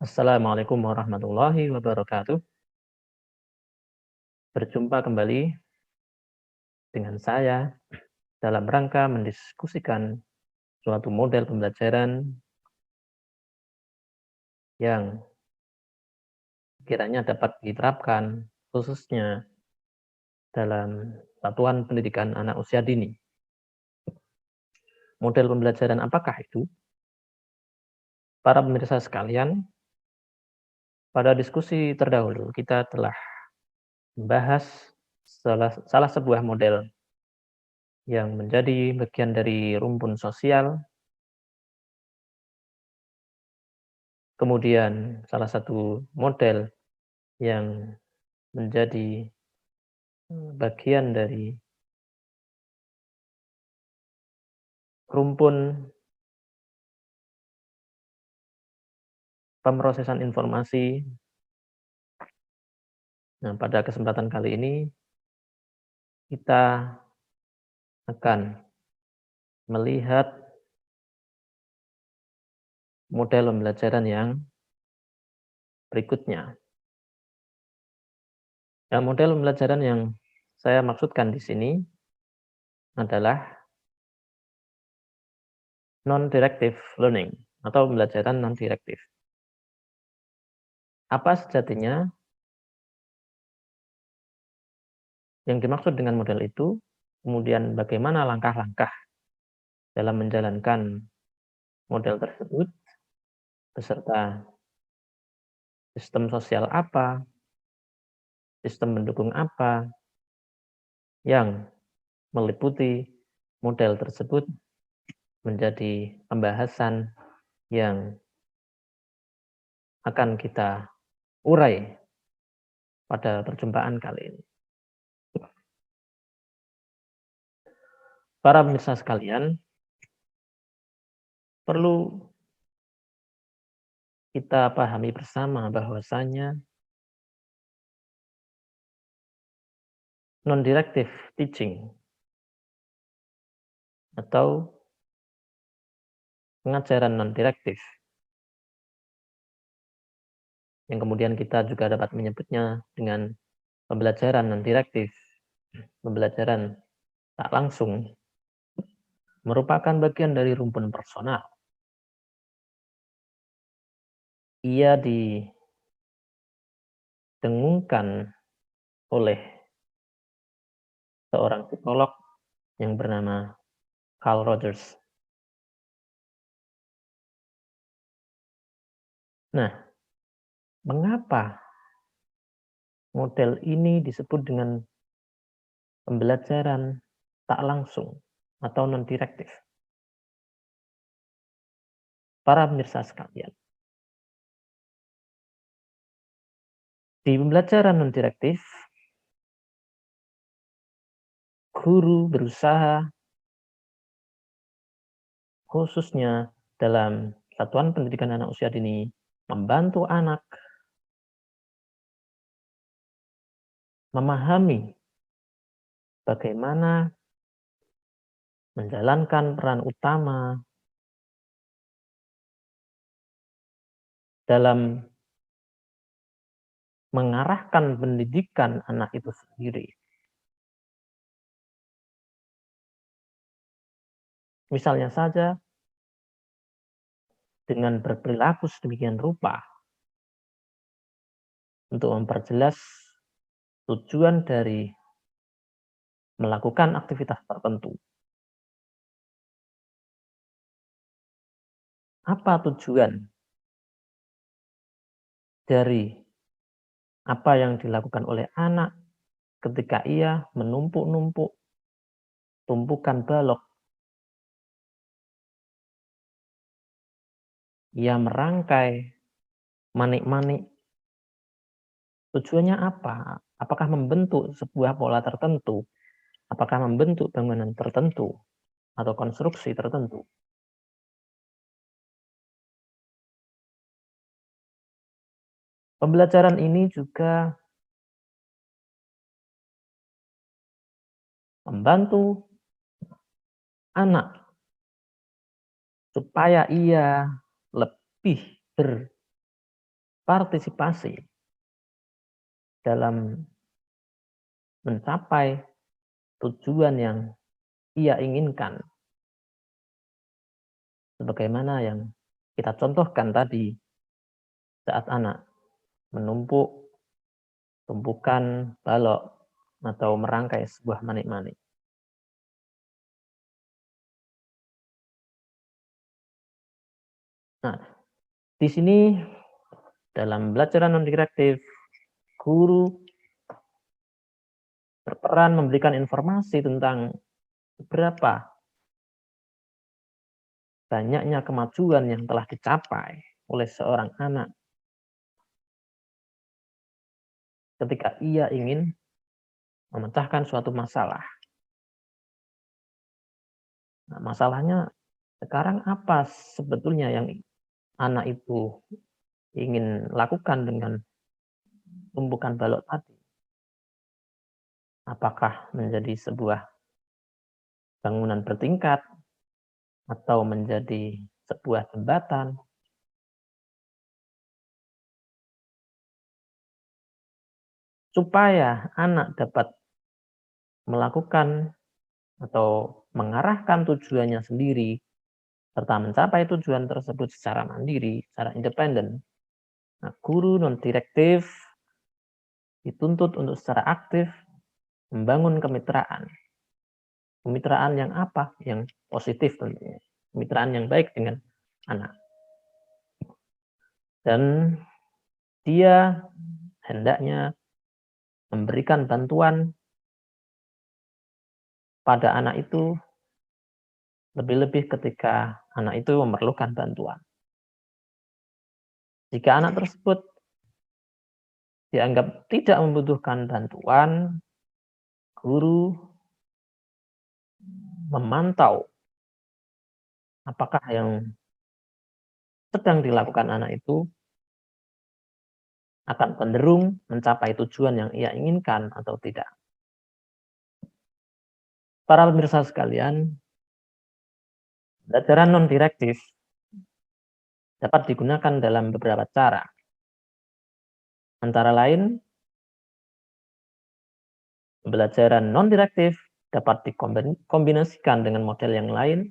Assalamualaikum warahmatullahi wabarakatuh. Berjumpa kembali dengan saya dalam rangka mendiskusikan suatu model pembelajaran yang kiranya dapat diterapkan khususnya dalam satuan pendidikan anak usia dini. Model pembelajaran apakah itu? Para pemirsa sekalian, pada diskusi terdahulu kita telah membahas salah sebuah model yang menjadi bagian dari rumpun sosial. Kemudian salah satu model yang menjadi, bagian dari rumpun pemrosesan informasi. Nah, pada kesempatan kali ini kita akan melihat model pembelajaran yang berikutnya. Nah, model pembelajaran yang saya maksudkan di sini adalah non-directive learning atau pembelajaran non-direktif. Apa sejatinya yang dimaksud dengan model itu, kemudian bagaimana langkah-langkah dalam menjalankan model tersebut, beserta sistem sosial apa, sistem pendukung apa yang meliputi model tersebut menjadi pembahasan yang akan kita urai pada perjumpaan kali ini. Para pemirsa sekalian, perlu kita pahami bersama bahwasanya non-directive teaching atau pengajaran non-direktif yang kemudian kita juga dapat menyebutnya dengan pembelajaran non-direktif, pembelajaran tak langsung, merupakan bagian dari rumpun personal. Ia didengungkan oleh seorang psikolog yang bernama Carl Rogers. Nah, mengapa model ini disebut dengan pembelajaran tak langsung atau non-direktif? Para pemirsa sekalian, di pembelajaran non-direktif, guru berusaha khususnya dalam satuan pendidikan anak usia dini membantu anak memahami bagaimana menjalankan peran utama dalam mengarahkan pendidikan anak itu sendiri. Misalnya saja dengan berperilaku sedemikian rupa untuk memperjelas tujuan dari melakukan aktivitas tertentu. Apa tujuan dari apa yang dilakukan oleh anak ketika ia menumpuk-numpuk tumpukan balok? Ia merangkai manik-manik. Tujuannya apa? Apakah membentuk sebuah pola tertentu? Apakah membentuk bangunan tertentu atau konstruksi tertentu? Pembelajaran ini juga membantu anak supaya ia lebih partisipasi dalam mencapai tujuan yang ia inginkan. Sebagaimana yang kita contohkan tadi saat anak menumpuk tumpukan balok atau merangkai sebuah manik-manik. Nah, di sini dalam belajaran non-direktif, guru berperan memberikan informasi tentang berapa banyaknya kemajuan yang telah dicapai oleh seorang anak ketika ia ingin memecahkan suatu masalah. Nah, masalahnya sekarang apa sebetulnya yang anak itu ingin lakukan dengan tumpukan balok tadi? Apakah menjadi sebuah bangunan bertingkat atau menjadi sebuah jembatan? Supaya anak dapat melakukan atau mengarahkan tujuannya sendiri, serta mencapai tujuan tersebut secara mandiri, secara independen. Nah, guru non-direktif dituntut untuk secara aktif membangun kemitraan. Kemitraan yang apa? Yang positif tentunya. Kemitraan yang baik dengan anak. Dan dia hendaknya memberikan bantuan pada anak itu lebih-lebih ketika anak itu memerlukan bantuan. Jika anak tersebut dianggap tidak membutuhkan bantuan, guru memantau apakah yang sedang dilakukan anak itu akan cenderung mencapai tujuan yang ia inginkan atau tidak. Para pemirsa sekalian, pembelajaran non-direktif dapat digunakan dalam beberapa cara. Antara lain, pembelajaran non-direktif dapat dikombinasikan dengan model yang lain.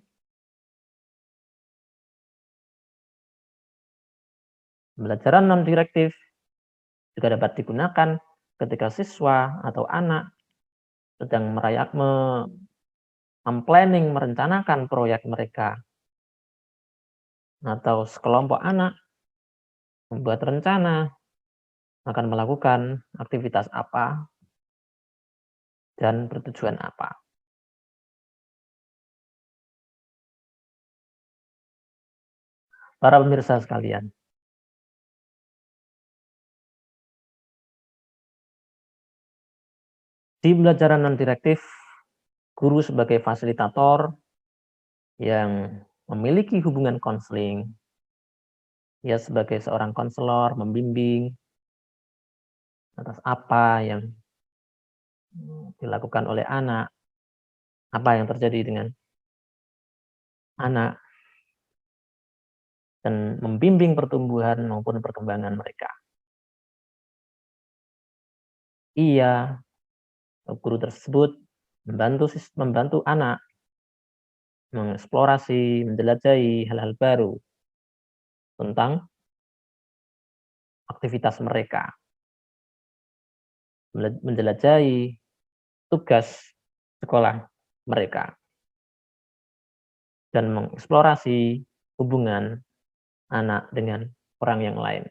Pembelajaran non-direktif juga dapat digunakan ketika siswa atau anak sedang planning merencanakan proyek mereka, atau sekelompok anak membuat rencana akan melakukan aktivitas apa dan bertujuan apa. Para pemirsa sekalian, di pembelajaran non-direktif, guru sebagai fasilitator yang memiliki hubungan konseling, ia sebagai seorang konselor membimbing atas apa yang dilakukan oleh anak, apa yang terjadi dengan anak, dan membimbing pertumbuhan maupun perkembangan mereka. Ia, guru tersebut membantu anak mengeksplorasi, menjelajahi hal-hal baru tentang aktivitas mereka, menjelajahi tugas sekolah mereka, dan mengeksplorasi hubungan anak dengan orang yang lain.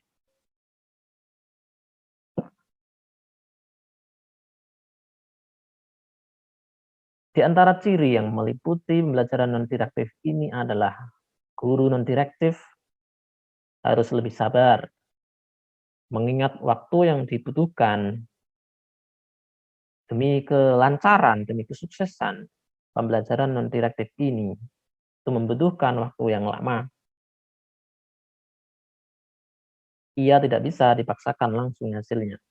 Di antara ciri yang meliputi pembelajaran non-direktif ini adalah guru non-direktif harus lebih sabar, mengingat waktu yang dibutuhkan demi kelancaran, demi kesuksesan pembelajaran non-direktif ini. Itu membutuhkan waktu yang lama. Ia tidak bisa dipaksakan langsung hasilnya.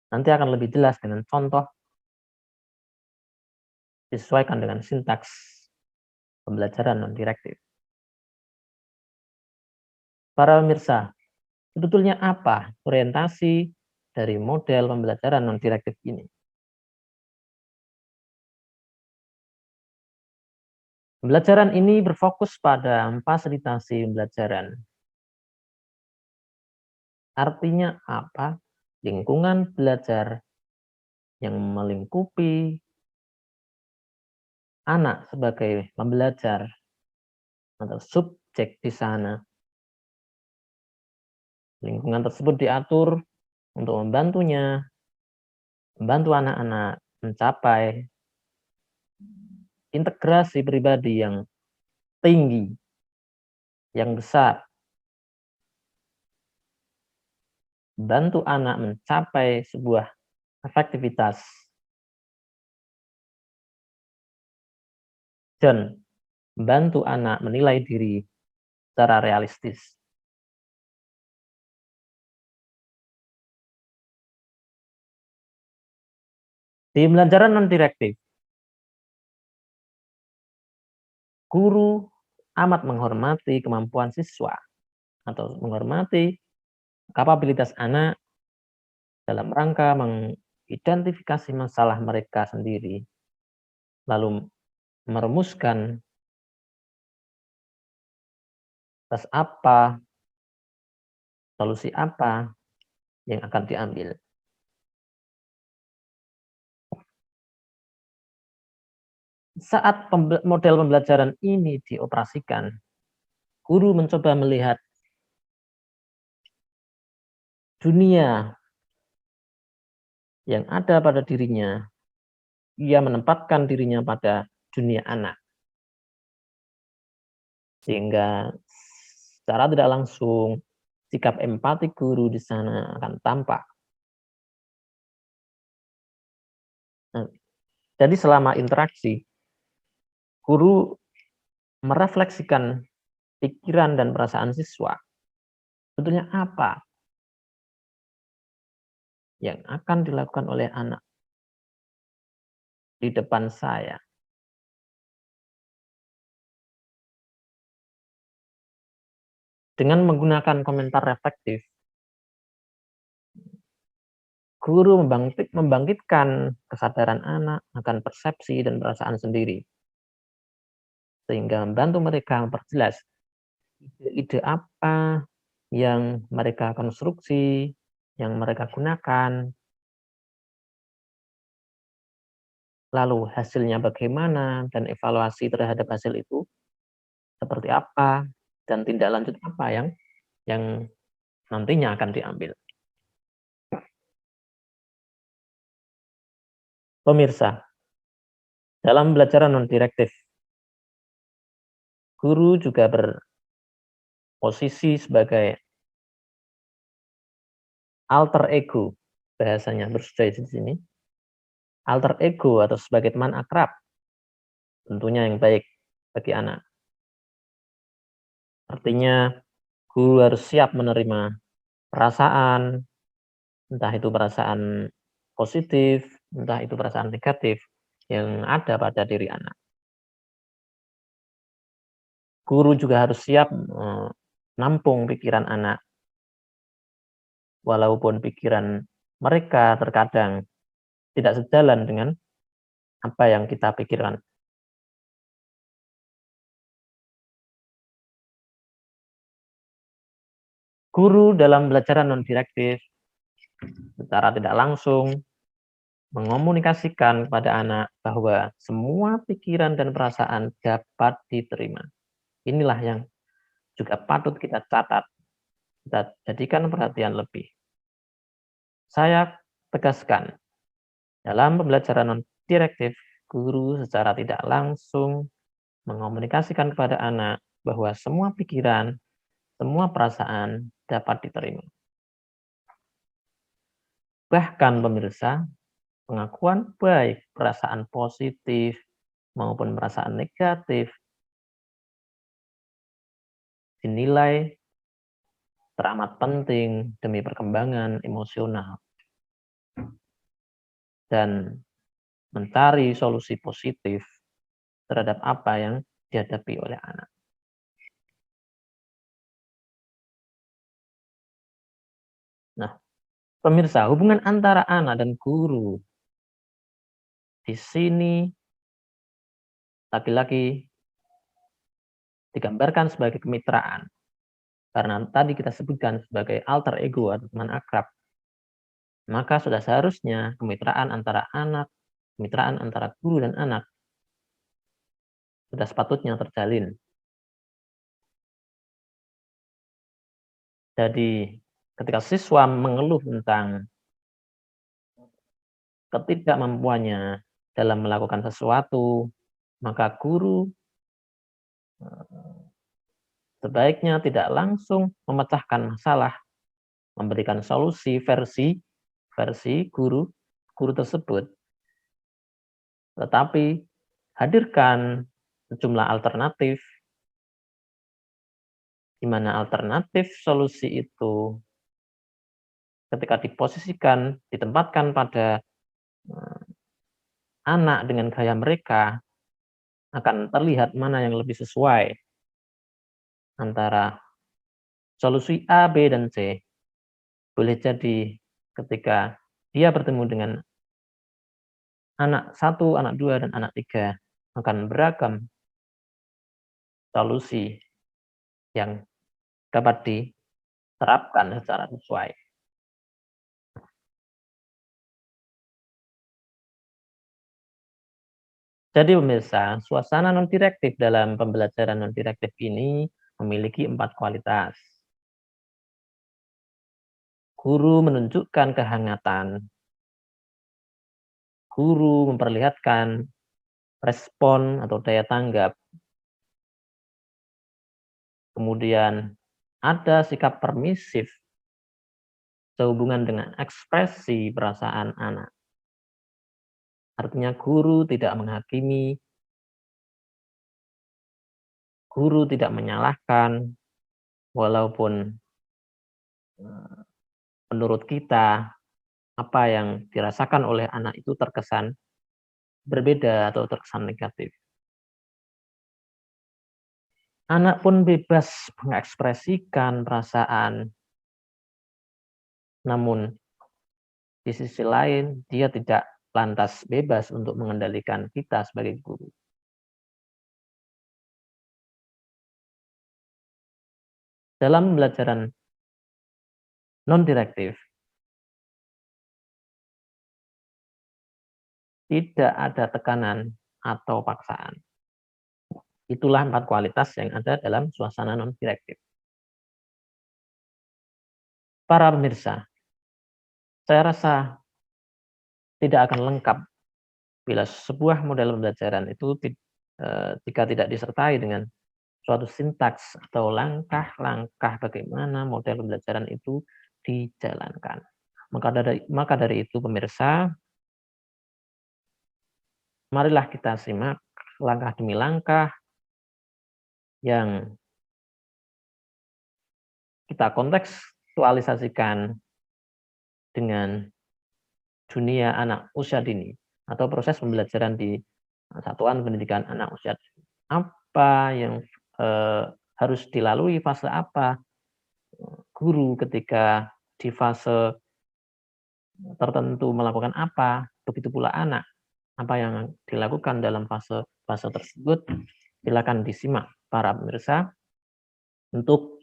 Nanti akan lebih jelas dengan contoh disesuaikan dengan sintaks pembelajaran non-direktif. Para pemirsa, sebetulnya apa orientasi dari model pembelajaran non-direktif ini? Pembelajaran ini berfokus pada fasilitasi pembelajaran. Artinya apa? Lingkungan belajar yang melingkupi anak sebagai pembelajar atau subjek di sana. Lingkungan tersebut diatur untuk membantu anak-anak mencapai integrasi pribadi yang tinggi, yang besar, bantu anak mencapai sebuah efektivitas, dan membantu anak menilai diri secara realistis. Di pembelajaran non-direktif, guru amat menghormati kemampuan siswa atau menghormati kapabilitas anak dalam rangka mengidentifikasi masalah mereka sendiri, lalu merumuskan atas apa, solusi apa yang akan diambil. Saat model pembelajaran ini dioperasikan, guru mencoba melihat dunia yang ada pada dirinya. Ia menempatkan dirinya pada dunia anak. Sehingga secara tidak langsung sikap empati guru di sana akan tampak. Nah, jadi selama interaksi, guru merefleksikan pikiran dan perasaan siswa. Sebetulnya apa yang akan dilakukan oleh anak di depan saya? Dengan menggunakan komentar reflektif, guru membangkitkan kesadaran anak akan persepsi dan perasaan sendiri, sehingga membantu mereka memperjelas ide-ide apa yang mereka konstruksi, yang mereka gunakan, lalu hasilnya bagaimana, dan evaluasi terhadap hasil itu seperti apa, dan tindak lanjut apa yang nantinya akan diambil. Pemirsa, dalam pembelajaran non-direktif, guru juga berposisi sebagai alter ego, bahasanya bersudah di sini. Alter ego atau sebagai teman akrab, tentunya yang baik bagi anak. Artinya, guru harus siap menerima perasaan, entah itu perasaan positif, entah itu perasaan negatif yang ada pada diri anak. Guru juga harus siap menampung pikiran anak, walaupun pikiran mereka terkadang tidak sejalan dengan apa yang kita pikirkan. Guru dalam pembelajaran non-direktif secara tidak langsung mengomunikasikan kepada anak bahwa semua pikiran dan perasaan dapat diterima. Inilah yang juga patut kita catat, kita jadikan perhatian lebih. Saya tegaskan, dalam pembelajaran non-direktif, guru secara tidak langsung mengomunikasikan kepada anak bahwa semua pikiran, semua perasaan dapat diterima. Bahkan pemirsa, pengakuan baik, perasaan positif maupun perasaan negatif dinilai teramat penting demi perkembangan emosional dan mencari solusi positif terhadap apa yang dihadapi oleh anak. Pemirsa, hubungan antara anak dan guru di sini laki-laki digambarkan sebagai kemitraan. Karena tadi kita sebutkan sebagai alter ego atau teman akrab, maka sudah seharusnya kemitraan antara guru dan anak sudah sepatutnya terjalin. Jadi ketika siswa mengeluh tentang ketidakmampuannya dalam melakukan sesuatu, maka guru sebaiknya tidak langsung memecahkan masalah, memberikan solusi versi guru tersebut, tetapi hadirkan sejumlah alternatif, di mana alternatif solusi itu ketika ditempatkan pada anak dengan gaya mereka, akan terlihat mana yang lebih sesuai antara solusi A, B, dan C. Boleh jadi ketika dia bertemu dengan anak 1, anak 2, dan anak 3, akan beragam solusi yang dapat diterapkan secara sesuai. Jadi pemirsa, suasana non-direktif dalam pembelajaran non-direktif ini memiliki 4 kualitas. Guru menunjukkan kehangatan, guru memperlihatkan respon atau daya tanggap, kemudian ada sikap permisif sehubungan dengan ekspresi perasaan anak. Artinya guru tidak menghakimi, guru tidak menyalahkan, walaupun menurut kita apa yang dirasakan oleh anak itu terkesan berbeda atau terkesan negatif. Anak pun bebas mengekspresikan perasaan, namun di sisi lain dia tidak lantas bebas untuk mengendalikan kita sebagai guru. Dalam pembelajaran non-direktif, tidak ada tekanan atau paksaan. Itulah 4 kualitas yang ada dalam suasana non-direktif. Para pemirsa, saya rasa tidak akan lengkap bila sebuah model pembelajaran itu jika tidak disertai dengan suatu sintaks atau langkah-langkah bagaimana model pembelajaran itu dijalankan. Maka dari itu pemirsa, marilah kita simak langkah demi langkah yang kita kontekstualisasikan dengan dunia anak usia dini atau proses pembelajaran di satuan pendidikan anak usia dini. Apa yang harus dilalui, fase apa guru ketika di fase tertentu melakukan apa, begitu pula anak. Apa yang dilakukan dalam fase tersebut, silakan disimak para pemirsa. Untuk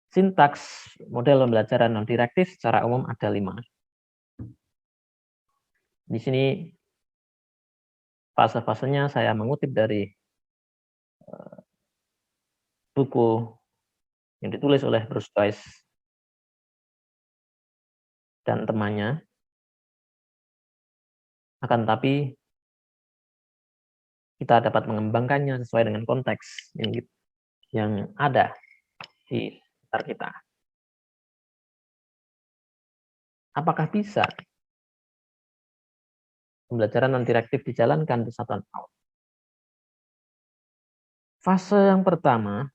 sintaks model pembelajaran non-direktif secara umum ada 5. Di sini fase-fasenya saya mengutip dari buku yang ditulis oleh Bruce Joyce dan temannya. Akan tetapi kita dapat mengembangkannya sesuai dengan konteks yang ada di sekitar kita. Apakah bisa pembelajaran non-direktif dijalankan di satuan PAUD? Fase yang pertama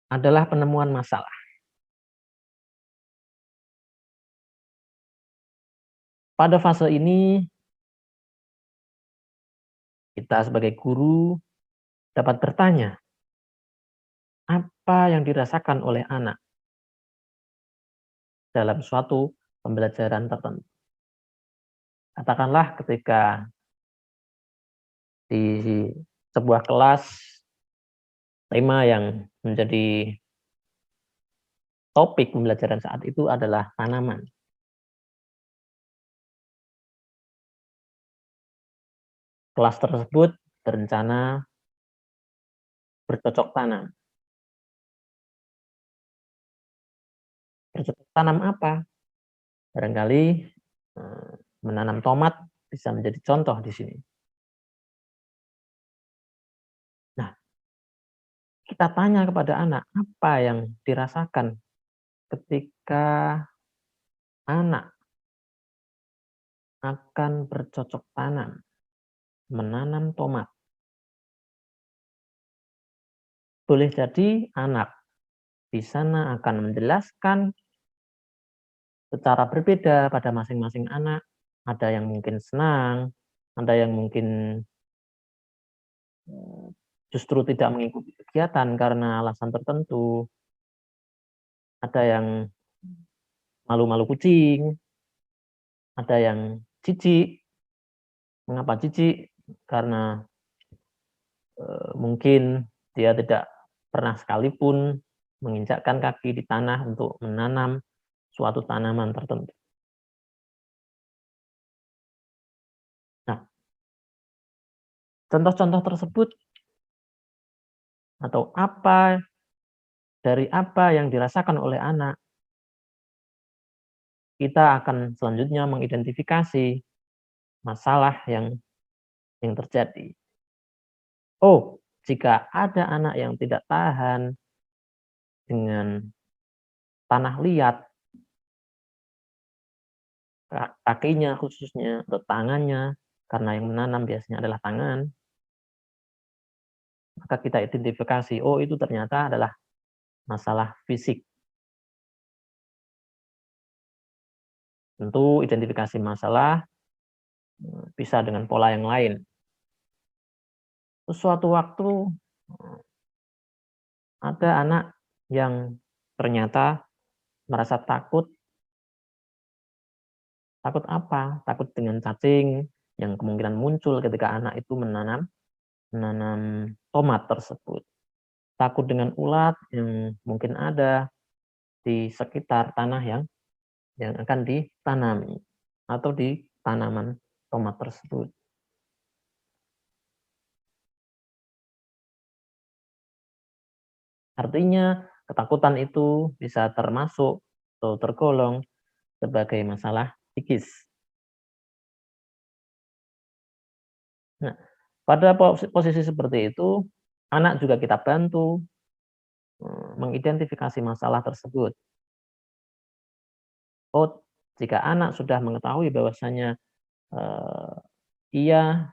adalah penemuan masalah. Pada fase ini, kita sebagai guru dapat bertanya, apa yang dirasakan oleh anak dalam suatu pembelajaran tertentu. Katakanlah ketika di sebuah kelas, tema yang menjadi topik pembelajaran saat itu adalah tanaman. Kelas tersebut berencana bercocok tanam. Bercocok tanam apa? Barangkali, menanam tomat bisa menjadi contoh di sini. Nah, kita tanya kepada anak, apa yang dirasakan ketika anak akan bercocok tanam, menanam tomat. Boleh jadi anak di sana akan menjelaskan secara berbeda pada masing-masing anak. Ada yang mungkin senang, ada yang mungkin justru tidak mengikuti kegiatan karena alasan tertentu, ada yang malu-malu kucing, ada yang jijik. Mengapa jijik? Karena mungkin dia tidak pernah sekalipun menginjakkan kaki di tanah untuk menanam suatu tanaman tertentu. Nah, contoh-contoh tersebut atau apa yang dirasakan oleh anak, kita akan selanjutnya mengidentifikasi masalah yang terjadi. Oh, jika ada anak yang tidak tahan dengan tanah liat, kakinya khususnya atau tangannya, karena yang menanam biasanya adalah tangan, maka kita identifikasi, oh itu ternyata adalah masalah fisik. Tentu identifikasi masalah bisa dengan pola yang lain. Suatu waktu ada anak yang ternyata merasa takut. Takut apa? Takut dengan cacing yang kemungkinan muncul ketika anak itu menanam menanam tomat tersebut. Takut dengan ulat yang mungkin ada di sekitar tanah yang akan ditanami atau di tanaman tomat tersebut. Artinya ketakutan itu bisa termasuk atau tergolong sebagai masalah psikis. Nah, pada posisi seperti itu, anak juga kita bantu mengidentifikasi masalah tersebut. Oh, jika anak sudah mengetahui bahwasanya eh, ia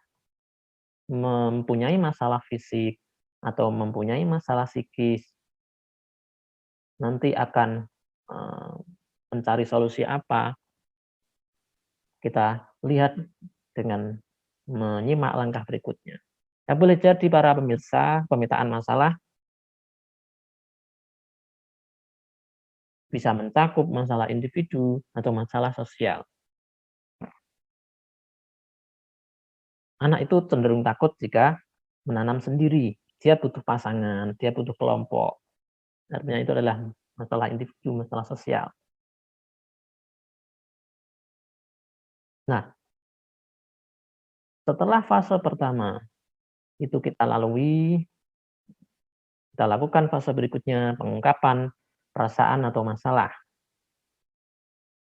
mempunyai masalah fisik atau mempunyai masalah psikis, nanti akan eh, mencari solusi apa, kita lihat dengan menyimak langkah berikutnya. Ya, boleh jadi para pemirsa, pemetaan masalah bisa mencakup masalah individu atau masalah sosial. Anak itu cenderung takut jika menanam sendiri. Dia butuh pasangan, dia butuh kelompok. Artinya itu adalah masalah individu, masalah sosial. Nah, setelah fase pertama itu kita lalui, kita lakukan fase berikutnya pengungkapan perasaan atau masalah.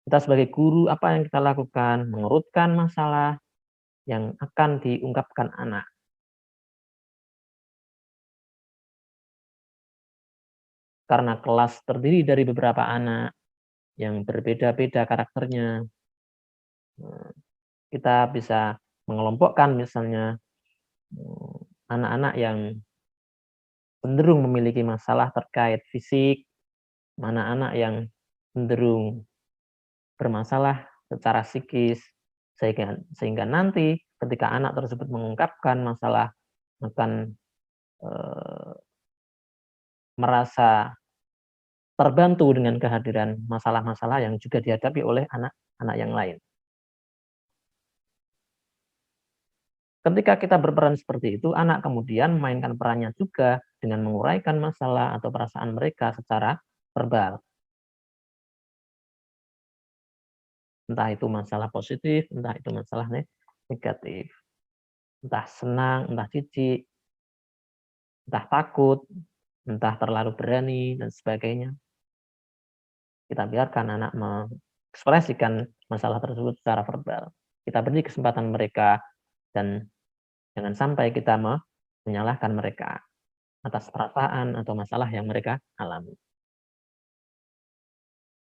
Kita sebagai guru apa yang kita lakukan? Mengurutkan masalah yang akan diungkapkan anak. Karena kelas terdiri dari beberapa anak yang berbeda-beda karakternya, kita bisa mengelompokkan misalnya anak-anak yang cenderung memiliki masalah terkait fisik, mana anak yang cenderung bermasalah secara psikis, sehingga nanti ketika anak tersebut mengungkapkan masalah akan merasa terbantu dengan kehadiran masalah-masalah yang juga dihadapi oleh anak-anak yang lain. Ketika kita berperan seperti itu, anak kemudian memainkan perannya juga dengan menguraikan masalah atau perasaan mereka secara verbal. Entah itu masalah positif, entah itu masalah negatif. Entah senang, entah jijik, entah takut, entah terlalu berani, dan sebagainya. Kita biarkan anak mengekspresikan masalah tersebut secara verbal. Kita beri kesempatan mereka dan jangan sampai kita menyalahkan mereka atas perasaan atau masalah yang mereka alami.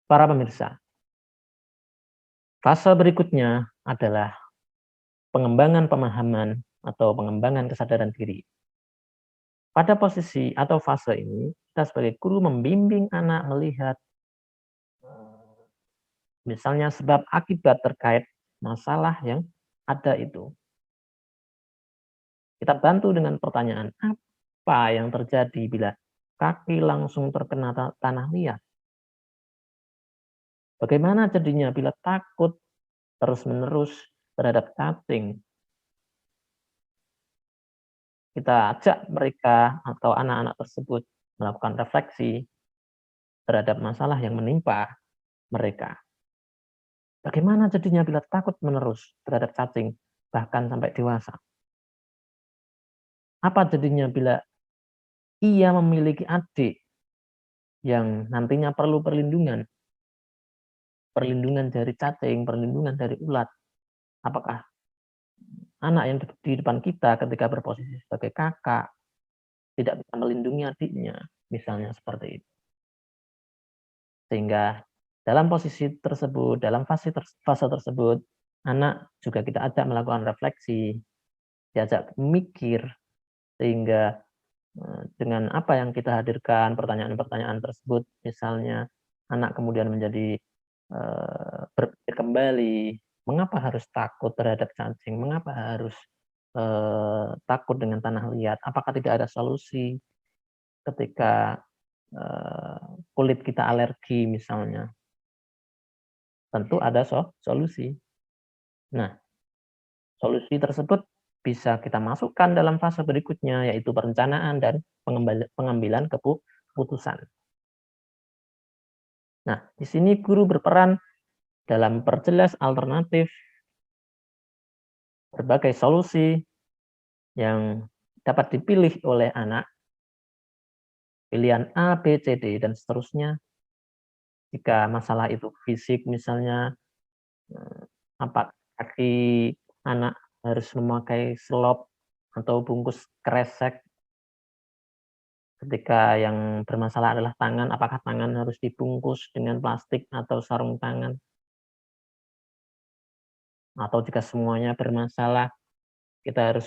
Para pemirsa, fase berikutnya adalah pengembangan pemahaman atau pengembangan kesadaran diri. Pada posisi atau fase ini, kita sebagai guru membimbing anak melihat misalnya sebab akibat terkait masalah yang ada itu. Kita bantu dengan pertanyaan, apa yang terjadi bila kaki langsung terkena tanah liat? Bagaimana jadinya bila takut terus-menerus terhadap cacing? Kita ajak mereka atau anak-anak tersebut melakukan refleksi terhadap masalah yang menimpa mereka. Bagaimana jadinya bila takut menerus terhadap cacing, bahkan sampai dewasa? Apa jadinya bila ia memiliki adik yang nantinya perlu perlindungan dari cacing, perlindungan dari ulat? Apakah anak yang di depan kita ketika berposisi sebagai kakak tidak bisa melindungi adiknya, misalnya seperti itu. Sehingga dalam posisi tersebut, dalam fase tersebut, anak juga kita ajak melakukan refleksi, diajak mikir, sehingga dengan apa yang kita hadirkan, pertanyaan-pertanyaan tersebut, misalnya anak kemudian menjadi berpikir kembali, mengapa harus takut terhadap cacing, mengapa harus takut dengan tanah liat, apakah tidak ada solusi ketika kulit kita alergi misalnya. Tentu ada solusi. Nah, solusi tersebut bisa kita masukkan dalam fase berikutnya, yaitu perencanaan dan pengambilan keputusan. Nah, di sini guru berperan dalam perjelas alternatif berbagai solusi yang dapat dipilih oleh anak, pilihan A, B, C, D, dan seterusnya. Jika masalah itu fisik misalnya, apa kaki anak harus memakai selop atau bungkus kresek. Ketika yang bermasalah adalah tangan, apakah tangan harus dibungkus dengan plastik atau sarung tangan? Atau jika semuanya bermasalah, kita harus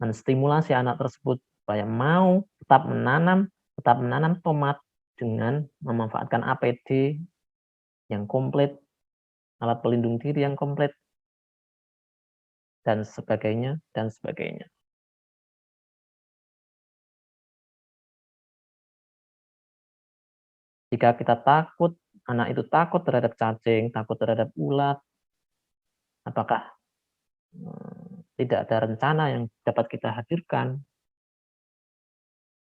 menstimulasi anak tersebut supaya mau tetap menanam tomat dengan memanfaatkan APD yang komplit, alat pelindung diri yang komplit, dan sebagainya, dan sebagainya. Jika kita takut, anak itu takut terhadap cacing, takut terhadap ulat, apakah tidak ada rencana yang dapat kita hadirkan?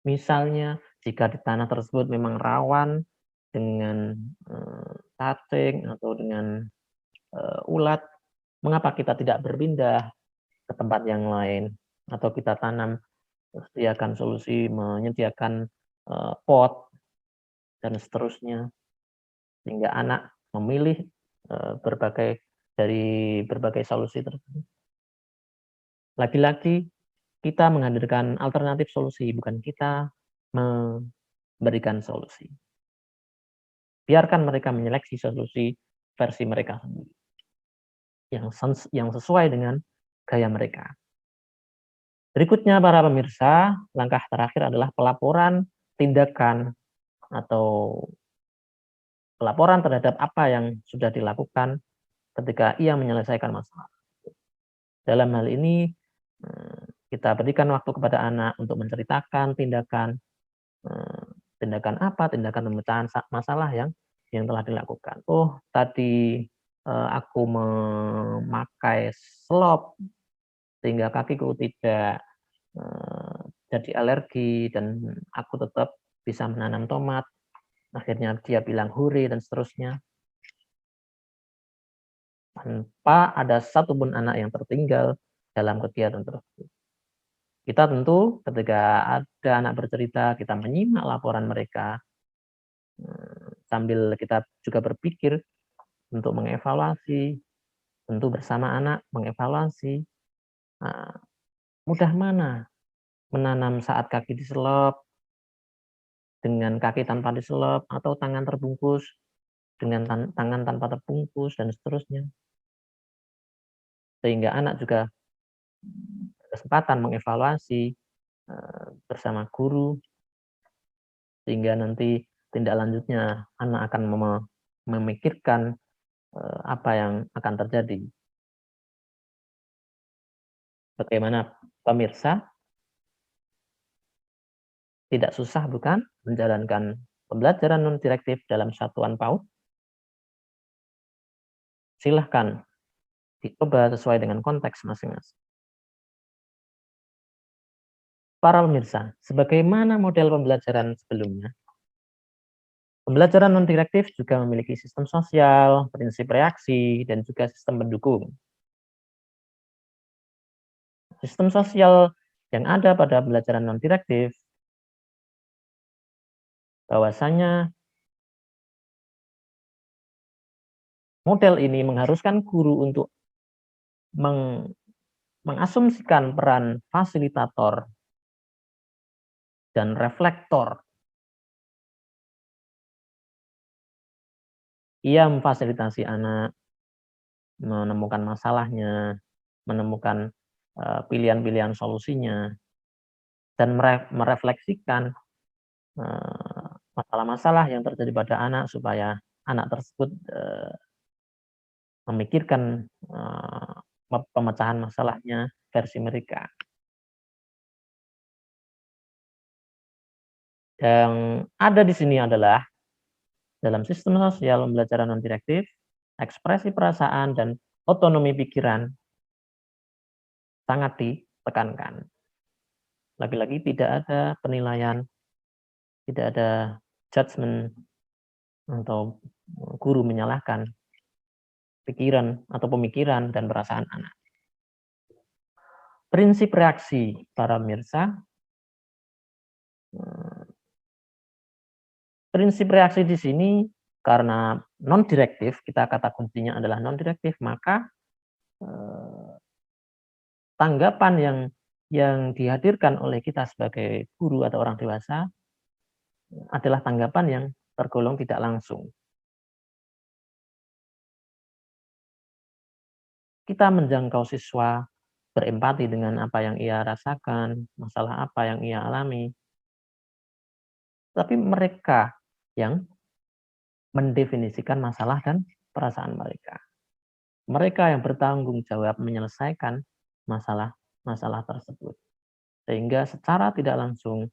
Misalnya, jika di tanah tersebut memang rawan dengan cacing atau dengan ulat, mengapa kita tidak berpindah ke tempat yang lain? Atau kita sediakan solusi, menyediakan pot, dan seterusnya. Sehingga anak memilih dari berbagai solusi tersebut. Lagi-lagi kita menghadirkan alternatif solusi, bukan kita memberikan solusi. Biarkan mereka menyeleksi solusi versi mereka sendiri yang sesuai dengan gaya mereka. Berikutnya para pemirsa, langkah terakhir adalah pelaporan tindakan atau pelaporan terhadap apa yang sudah dilakukan ketika ia menyelesaikan masalah. Dalam hal ini, kita berikan waktu kepada anak untuk menceritakan tindakan Tindakan apa? Tindakan pemecahan masalah yang telah dilakukan. Oh, tadi, aku memakai selop sehingga kakiku tidak, jadi alergi dan aku tetap bisa menanam tomat. Akhirnya dia bilang hore dan seterusnya. Tanpa ada satupun anak yang tertinggal dalam kegiatan tersebut. Kita tentu ketika ada anak bercerita, kita menyimak laporan mereka, sambil kita juga berpikir untuk mengevaluasi, tentu bersama anak mengevaluasi, eee, mudah mana menanam saat kaki diselop, dengan kaki tanpa diselop, atau tangan terbungkus dengan tangan tanpa terbungkus dan seterusnya. Sehingga anak juga berkesempatan mengevaluasi, bersama guru, sehingga nanti tindak lanjutnya anak akan memikirkan, apa yang akan terjadi. Bagaimana pemirsa? Tidak susah bukan menjalankan pembelajaran non direktif dalam satuan PAUD? Silahkan dicoba sesuai dengan konteks masing-masing. Para pemirsa, sebagaimana model pembelajaran sebelumnya, pembelajaran non direktif juga memiliki sistem sosial, prinsip reaksi, dan juga sistem pendukung. Sistem sosial yang ada pada pembelajaran non direktif bahwasanya model ini mengharuskan guru untuk mengasumsikan peran fasilitator dan reflektor. Ia memfasilitasi anak menemukan masalahnya, menemukan pilihan-pilihan solusinya, dan merefleksikan masalah-masalah yang terjadi pada anak supaya anak tersebut memikirkan pemecahan masalahnya versi mereka. Yang ada di sini adalah dalam sistem sosial pembelajaran non direktif, ekspresi perasaan dan otonomi pikiran sangat ditekankan. Lagi-lagi tidak ada penilaian, tidak ada judgement atau guru menyalahkan pikiran atau pemikiran dan perasaan anak. Prinsip reaksi para pemirsa, prinsip reaksi di sini karena non direktif, kita kata kuncinya adalah non direktif, maka tanggapan yang dihadirkan oleh kita sebagai guru atau orang dewasa adalah tanggapan yang tergolong tidak langsung. Kita menjangkau siswa, berempati dengan apa yang ia rasakan, masalah apa yang ia alami. Tapi mereka yang mendefinisikan masalah dan perasaan mereka. Mereka yang bertanggung jawab menyelesaikan masalah tersebut. Sehingga secara tidak langsung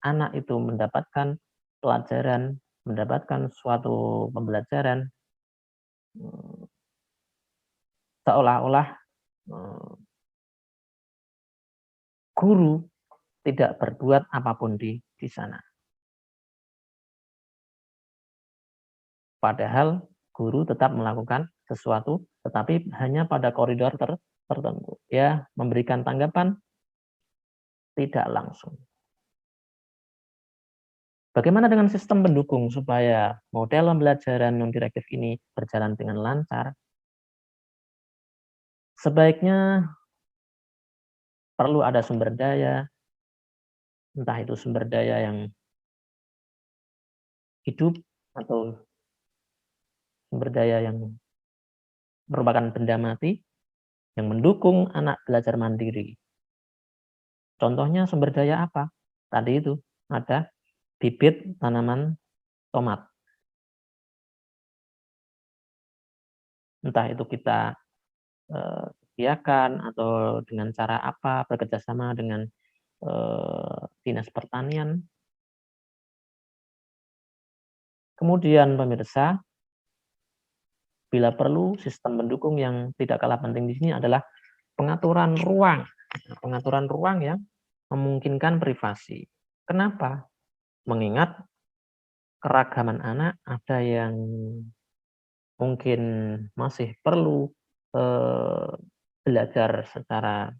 anak itu mendapatkan pelajaran, mendapatkan suatu pembelajaran seolah-olah guru tidak berbuat apapun di sana. Padahal guru tetap melakukan sesuatu, tetapi hanya pada koridor tertentu. Ya, memberikan tanggapan tidak langsung. Bagaimana dengan sistem pendukung supaya model pembelajaran non direktif ini berjalan dengan lancar? Sebaiknya perlu ada sumber daya, entah itu sumber daya yang hidup atau sumber daya yang merupakan benda mati yang mendukung anak belajar mandiri. Contohnya sumber daya apa? Tadi itu ada bibit tanaman tomat. Entah itu kita sediakan atau dengan cara apa bekerjasama dengan dinas pertanian Kemudian pemirsa, bila perlu sistem pendukung yang tidak kalah penting di sini adalah pengaturan ruang. Nah, pengaturan ruang yang memungkinkan privasi. Kenapa? Mengingat keragaman anak ada yang mungkin masih perlu, eee, belajar secara,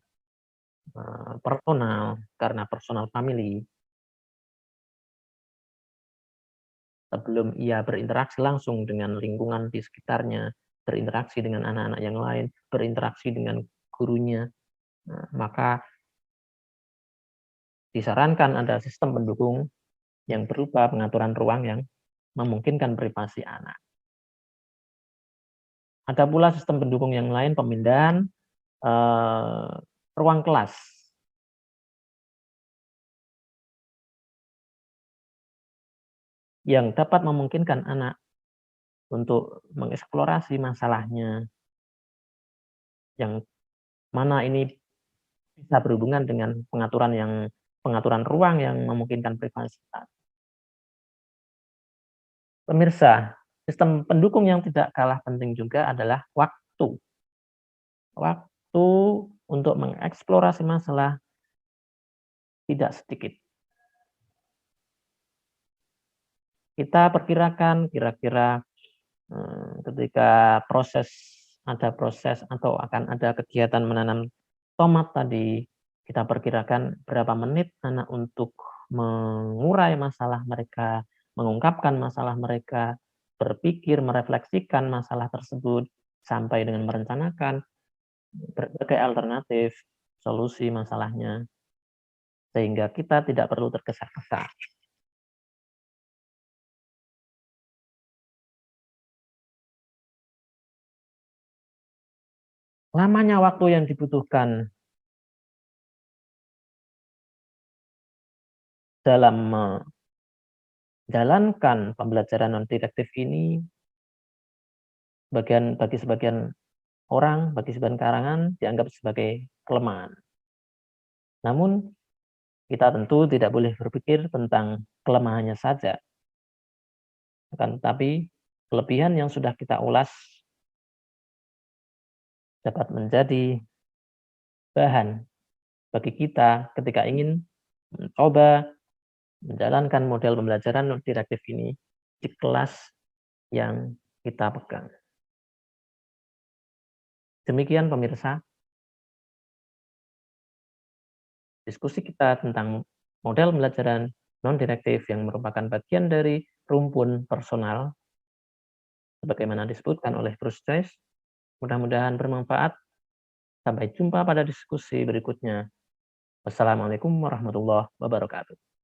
personal karena personal family sebelum ia berinteraksi langsung dengan lingkungan di sekitarnya, berinteraksi dengan anak-anak yang lain, berinteraksi dengan gurunya. Nah, maka disarankan ada sistem pendukung yang berupa pengaturan ruang yang memungkinkan privasi anak. Ada pula sistem pendukung yang lain pemindahan, eee, ruang kelas yang dapat memungkinkan anak untuk mengeksplorasi masalahnya, yang mana ini bisa berhubungan dengan pengaturan ruang yang memungkinkan privasi. Pemirsa, sistem pendukung yang tidak kalah penting juga adalah waktu. Waktu untuk mengeksplorasi masalah tidak sedikit. Kita perkirakan kira-kira, ketika ada proses atau akan ada kegiatan menanam tomat tadi, kita perkirakan berapa menit anak untuk mengurai masalah mereka, mengungkapkan masalah mereka, berpikir, merefleksikan masalah tersebut, sampai dengan merencanakan berbagai alternatif solusi masalahnya, sehingga kita tidak perlu tergesa-gesa. Lamanya waktu yang dibutuhkan dalam menjalankan pembelajaran non direktif ini bagi sebagian orang, bagi sebagian kalangan dianggap sebagai kelemahan. Namun kita tentu tidak boleh berpikir tentang kelemahannya saja, akan tetapi kelebihan yang sudah kita ulas dapat menjadi bahan bagi kita ketika ingin mencoba menjalankan model pembelajaran non direktif ini di kelas yang kita pegang. Demikian pemirsa, diskusi kita tentang model pembelajaran non direktif yang merupakan bagian dari rumpun personal sebagaimana disebutkan oleh Bruce Joyce. Mudah-mudahan bermanfaat. Sampai jumpa pada diskusi berikutnya. Wassalamualaikum warahmatullahi wabarakatuh.